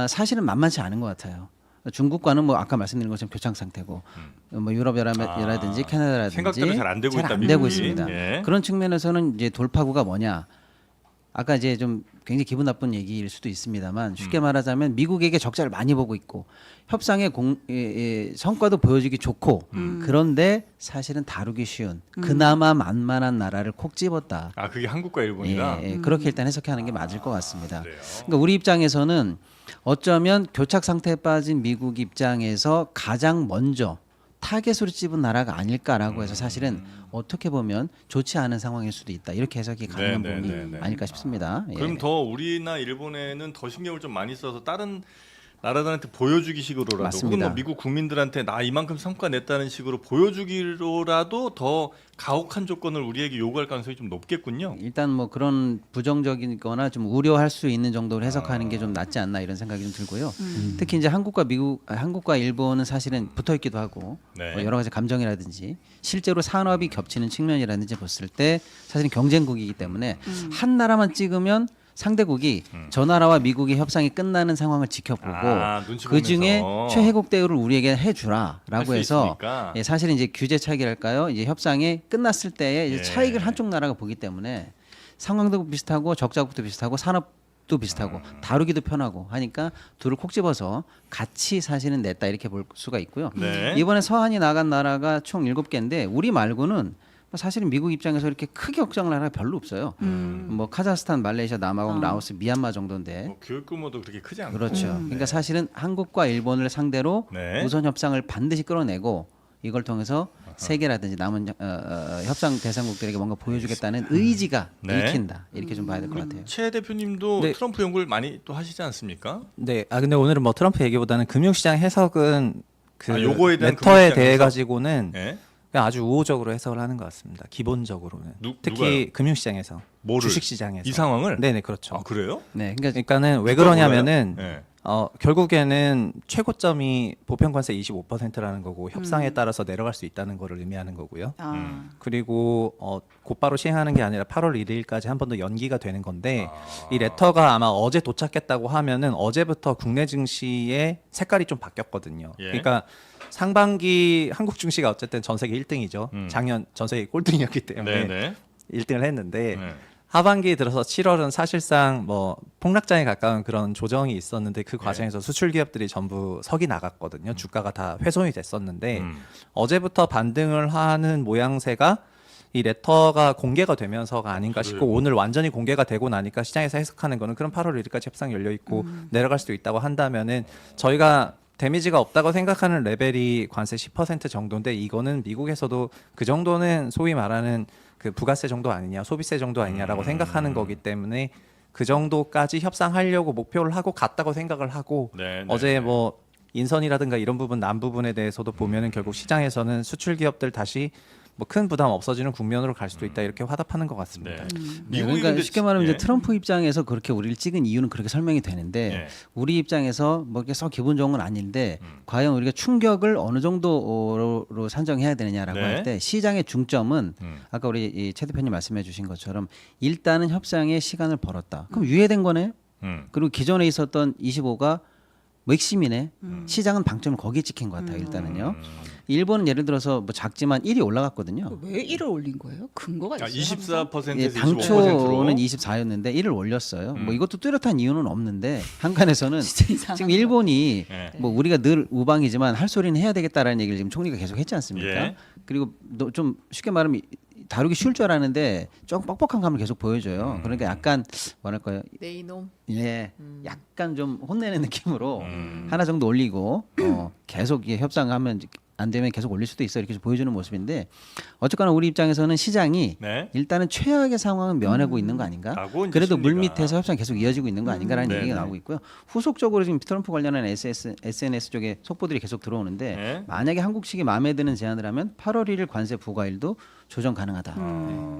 사실은 만만치 않은 것 같아요. 중국과는 뭐 아까 말씀드린 것처럼 교착 상태고 뭐 유럽이라든지 캐나다라든지 생각대로 잘 안 되고 있다, 안 되고 미국이. 있습니다. 예. 그런 측면에서는 이제 돌파구가 뭐냐? 아까 이제 좀 굉장히 기분 나쁜 얘기일 수도 있습니다만 쉽게 말하자면 미국에게 적자를 많이 보고 있고 협상의 성과도 보여주기 좋고 그런데 사실은 다루기 쉬운 그나마 만만한 나라를 콕 집었다. 아, 그게 한국과 일본이다. 그렇게 일단 해석하는 게 맞을 것 같습니다. 그래요? 그러니까 우리 입장에서는 어쩌면 교착 상태에 빠진 미국 입장에서 가장 먼저 타겟으로 찝은 나라가 아닐까라고 해서 사실은 어떻게 보면 좋지 않은 상황일 수도 있다. 이렇게 해석이 가능한 부분이 아닐까 싶습니다. 그럼 예. 더 우리나 일본에는 더 신경을 좀 많이 써서 다른 나라들한테 보여주기 식으로라도 맞습니다. 혹은 뭐 미국 국민들한테 나 이만큼 성과 냈다는 식으로 보여주기로라도 더 가혹한 조건을 우리에게 요구할 가능성이 좀 높겠군요. 일단 뭐 그런 부정적이거나 좀 우려할 수 있는 정도로 해석하는 게 좀 낫지 않나 이런 생각이 좀 들고요. 특히 이제 한국과 일본은 사실은 붙어 있기도 하고 네. 뭐 여러 가지 감정이라든지 실제로 산업이 겹치는 측면이라든지 봤을 때 사실은 경쟁국이기 때문에 한 나라만 찍으면 상대국이 저 나라와 미국의 협상이 끝나는 상황을 지켜보고 눈치 그 중에 보면서. 최혜국 대우를 우리에게 할 해주라라고 수 해서 있으니까. 예, 사실은 이제 규제 차익이랄까요? 이제 협상이 끝났을 때에 이제 예. 차익을 한쪽 나라가 보기 때문에 상황도 비슷하고 적자국도 비슷하고 산업도 비슷하고 다루기도 편하고 하니까 둘을 콕 집어서 같이 사실은 냈다 이렇게 볼 수가 있고요. 네. 이번에 서한이 나간 나라가 총 7개인데 우리 말고는 사실은 미국 입장에서 이렇게 크게 걱정을 하는 나라가 별로 없어요. 뭐 카자흐스탄, 말레이시아, 남아공, 라오스, 미얀마 정도인데 뭐 교육 규모도 그렇게 크지 않고. 그렇죠. 그러니까 사실은 한국과 일본을 상대로 네. 우선 협상을 반드시 끌어내고 이걸 통해서 세계라든지 남은 협상 대상국들에게 뭔가 보여주겠다는 의지가 네. 읽힌다 이렇게 좀 봐야 될 것 같아요. 최 대표님도 네. 트럼프 연구를 많이 또 하시지 않습니까? 네. 근데 오늘은 뭐 트럼프 얘기보다는 금융시장 해석은 그 요거에 대한 레터에 금융시장 대해 해석? 가지고는 예. 그냥 아주 우호적으로 해석을 하는 것 같습니다. 기본적으로는 특히 누가요? 금융시장에서, 뭐를? 주식시장에서 이 상황을? 네네 그렇죠. 아, 그래요? 네, 그러니까 그러니까는 왜 누가 그러냐면은 몰라요? 예. 결국에는 최고점이 보편관세 25%라는 거고 협상에 따라서 내려갈 수 있다는 거를 의미하는 거고요. 그리고 곧바로 시행하는 게 아니라 8월 1일까지 한 번 더 연기가 되는 건데 이 레터가 아마 어제 도착했다고 하면은 어제부터 국내 증시의 색깔이 좀 바뀌었거든요. 예. 그러니까 상반기 한국 증시가 어쨌든 전 세계 1등이죠. 작년 전 세계 꼴등이었기 때문에 네네. 1등을 했는데 네. 하반기에 들어서 7월은 사실상 뭐 폭락장에 가까운 그런 조정이 있었는데 그 과정에서 수출 기업들이 전부 석이 나갔거든요. 주가가 다 훼손이 됐었는데 어제부터 반등을 하는 모양새가 이 레터가 공개가 되면서가 아닌가 싶고 오늘 완전히 공개가 되고 나니까 시장에서 해석하는 거는 그럼 8월 1일까지 협상이 열려 있고 내려갈 수도 있다고 한다면은 저희가 데미지가 없다고 생각하는 레벨이 관세 10% 정도인데 이거는 미국에서도 그 정도는 소위 말하는 그 부가세 정도 아니냐 소비세 정도 아니냐라고 생각하는 거기 때문에 그 정도까지 협상하려고 목표를 하고 갔다고 생각을 하고 네, 네, 어제 네. 뭐 인선이라든가 이런 부분 남 부분에 대해서도 보면은 결국 시장에서는 수출 기업들 다시 뭐 큰 부담 없어지는 국면으로 갈 수도 있다 이렇게 화답하는 것 같습니다. 네. 네, 미국이 그러니까 근데 쉽게 말하면 예. 이제 트럼프 입장에서 그렇게 우리를 찍은 이유는 그렇게 설명이 되는데 예. 우리 입장에서 뭐 이게 썩 기분 좋은 건 아닌데 과연 우리가 충격을 어느 정도로 산정해야 되느냐라고 네. 할 때 시장의 중점은 아까 우리 이최 대표님 말씀해주신 것처럼 일단은 협상에 시간을 벌었다. 그럼 유예된 거네. 그리고 기존에 있었던 25가 맥심이네. 시장은 방점을 거기에 찍힌 것 같아요. 일단은요. 일본은 예를 들어서 뭐 작지만 1이 올라갔거든요. 왜 1을 올린 거예요? 근거가 아, 있어요? 항상? 24%에서 예, 25%로 당초는 24였는데 1을 올렸어요. 뭐 이것도 뚜렷한 이유는 없는데 한간에서는 진짜 이상하다. 지금 일본이 예. 뭐 우리가 늘 우방이지만 할 소리는 해야 되겠다라는 얘기를 지금 총리가 계속 했지 않습니까? 예. 그리고 좀 쉽게 말하면 다루기 쉬울 줄 알았는데 조금 뻑뻑한 감을 계속 보여줘요. 그러니까 약간 뭐랄까요? 내 이놈. 예, 약간 좀 혼내는 느낌으로 하나 정도 올리고 계속 이게 협상하면 안 되면 계속 올릴 수도 있어 이렇게 좀 보여주는 모습인데 어쨌거나 우리 입장에서는 시장이 네. 일단은 최악의 상황은 면하고 있는 거 아닌가? 라고 이제 그래도 물 심리가. 밑에서 협상이 계속 이어지고 있는 거 아닌가라는 네네. 얘기가 나오고 있고요. 후속적으로 지금 트럼프 관련한 SNS 쪽에 속보들이 계속 들어오는데 네. 만약에 한국 측이 마음에 드는 제안을 하면 8월 1일 관세 부과일도 조정 가능하다.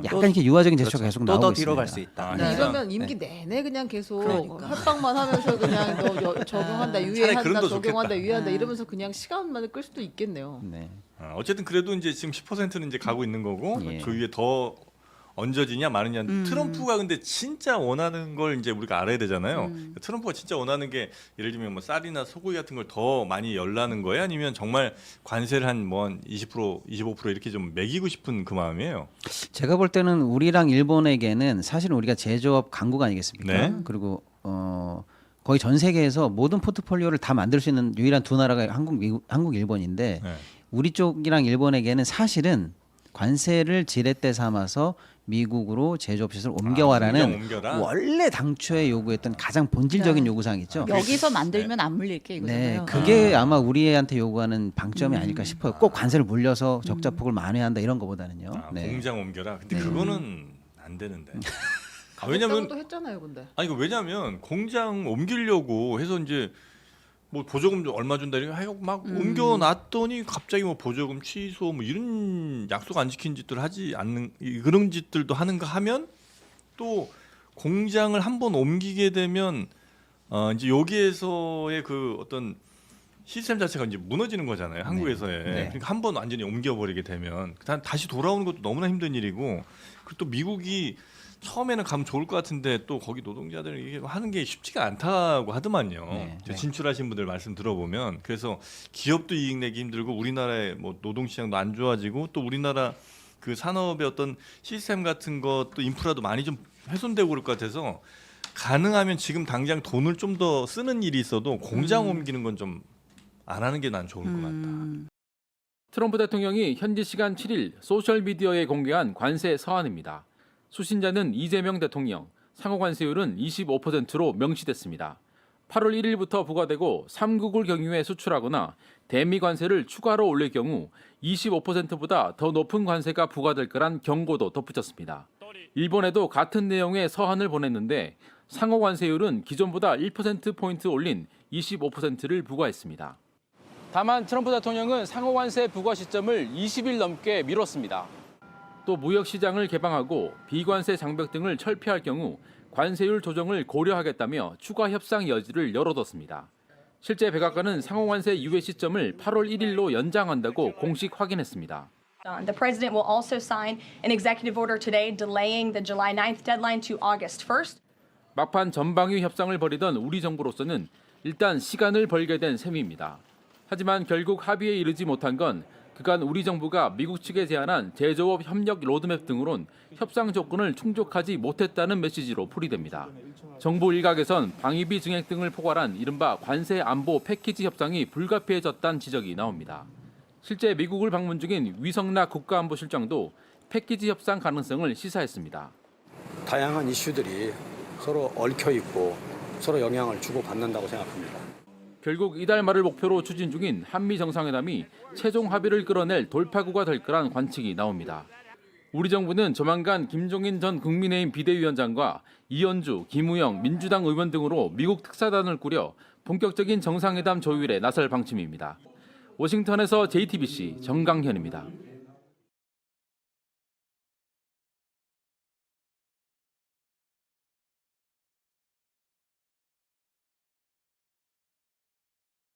약간 또- 이렇게 유화적인 제스처가 그렇죠. 계속 또 나오고 더 있습니다. 뒤로 갈 수 있다. 아, 근데 네. 이러면 임기 내내 그냥 계속 그러니까. 협박만 하면서 그냥 너 적용한다, 차라리 유예한다, 그런 더 적용한다, 좋겠다. 유예한다 이러면서 그냥 시간만을 끌 수도 있겠네요. 네. 어쨌든 그래도 이제 지금 10%는 이제 가고 있는 거고 예. 그 위에 더 얹어지냐 마느냐. 트럼프가 근데 진짜 원하는 걸 이제 우리가 알아야 되잖아요. 트럼프가 진짜 원하는 게 예를 들면 뭐 쌀이나 소고기 같은 걸 더 많이 열라는 거예요? 아니면 정말 관세를 한 20%, 25% 이렇게 좀 매기고 싶은 그 마음이에요? 제가 볼 때는 우리랑 일본에게는 사실은 우리가 제조업 강국 아니겠습니까? 네. 그리고 거의 전 세계에서 모든 포트폴리오를 다 만들 수 있는 유일한 두 나라가 한국, 일본인데 네. 우리 쪽이랑 일본에게는 사실은 관세를 지렛대 삼아서 미국으로 제조업 시설을 옮겨와라는 옮겨라? 원래 당초에 요구했던 가장 본질적인 요구사항 있죠. 여기서 만들면 안 물릴게 이거잖아요. 네, 그게 아마 우리한테 요구하는 방점이 아닐까 싶어요. 꼭 관세를 물려서 적자폭을 만회한다 이런 거보다는요. 네. 공장 옮겨라. 근데 네. 그거는 안 되는데. 왜냐면 또 했잖아요, 근데. 아니 이거 왜냐면 공장 옮기려고 해서 이제 뭐 보조금 좀 얼마 준다 이렇게 하고 막 옮겨놨더니 갑자기 뭐 보조금 취소 뭐 이런 약속 안 지킨 짓들 하지 않는 그런 짓들도 하는가 하면 또 공장을 한번 옮기게 되면 이제 여기에서의 그 어떤 시스템 자체가 이제 무너지는 거잖아요. 한국에서의. 네. 그러니까 한 번 완전히 옮겨버리게 되면 다시 돌아오는 것도 너무나 힘든 일이고 그리고 또 미국이 처음에는 가면 좋을 것 같은데 또 거기 노동자들 이게 하는 게 쉽지가 않다고 하더만요. 네. 진출하신 분들 말씀 들어보면 그래서 기업도 이익 내기 힘들고 우리나라의 뭐 노동 시장도 안 좋아지고 또 우리나라 그 산업의 어떤 시스템 같은 것도 인프라도 많이 좀 훼손되고 그럴 것 같아서 가능하면 지금 당장 돈을 좀 더 쓰는 일이 있어도 공장 옮기는 건 좀 안 하는 게 난 좋을 것 같다. 트럼프 대통령이 현지 시간 7일 소셜미디어에 공개한 관세 서한입니다. 수신자는 이재명 대통령, 상호 관세율은 25%로 명시됐습니다. 8월 1일부터 부과되고 3국을 경유해 수출하거나 대미 관세를 추가로 올릴 경우 25%보다 더 높은 관세가 부과될 거란 경고도 덧붙였습니다. 일본에도 같은 내용의 서한을 보냈는데 상호 관세율은 기존보다 1%포인트 올린 25%를 부과했습니다. 다만 트럼프 대통령은 상호 관세 부과 시점을 20일 넘게 미뤘습니다. 또 무역시장을 개방하고 비관세 장벽 등을 철폐할 경우 관세율 조정을 고려하겠다며 추가 협상 여지를 열어뒀습니다. 실제 백악관은 상호관세 유예 시점을 8월 1일로 연장한다고 공식 확인했습니다. The president will also sign an executive order today delaying the July 9th deadline to August 1st. 막판 전방위 협상을 벌이던 우리 정부로서는 일단 시간을 벌게 된 셈입니다. 하지만 결국 합의에 이르지 못한 건 그간 우리 정부가 미국 측에 제안한 제조업 협력 로드맵 등으론 협상 조건을 충족하지 못했다는 메시지로 풀이됩니다. 정부 일각에선 방위비 증액 등을 포괄한 이른바 관세 안보 패키지 협상이 불가피해졌다는 지적이 나옵니다. 실제 미국을 방문 중인 위성락 국가안보실장도 패키지 협상 가능성을 시사했습니다. 다양한 이슈들이 서로 얽혀 있고 서로 영향을 주고받는다고 생각합니다. 결국 이달 말을 목표로 추진 중인 한미 정상회담이 최종 합의를 끌어낼 돌파구가 될 거란 관측이 나옵니다. 우리 정부는 조만간 김종인 전 국민의힘 비대위원장과 이현주, 김우영 민주당 의원 등으로 미국 특사단을 꾸려 본격적인 정상회담 조율에 나설 방침입니다. 워싱턴에서 JTBC 정강현입니다.